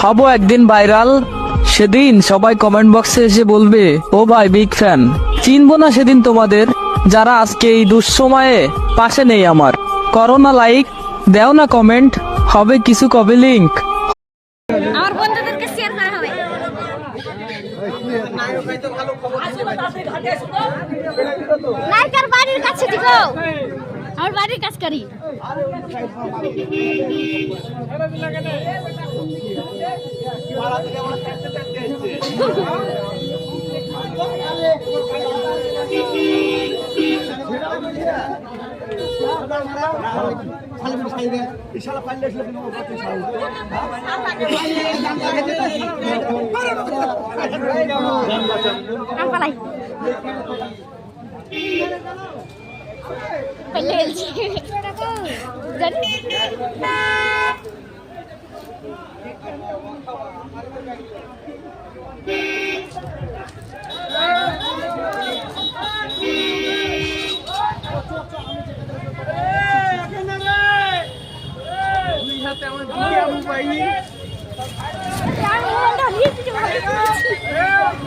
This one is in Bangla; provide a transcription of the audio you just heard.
হব একদিন ভাইরাল, সেদিন সবাই কমেন্ট বক্সে এসে বলবে ও ভাই বিগ ফ্যান। চিনবো না সেদিন তোমাদের, যারা আজকে এই দুঃসময়ে পাশে নেই আমার। করো না লাইক, দেও না কমেন্ট, হবে কিছু কবে লিংক। আমার বন্ধুদেরকে শেয়ার করা হবে। নায়িকার বাড়ির কাছে দিব, আমার বাড়ির কাজ করি। পালাই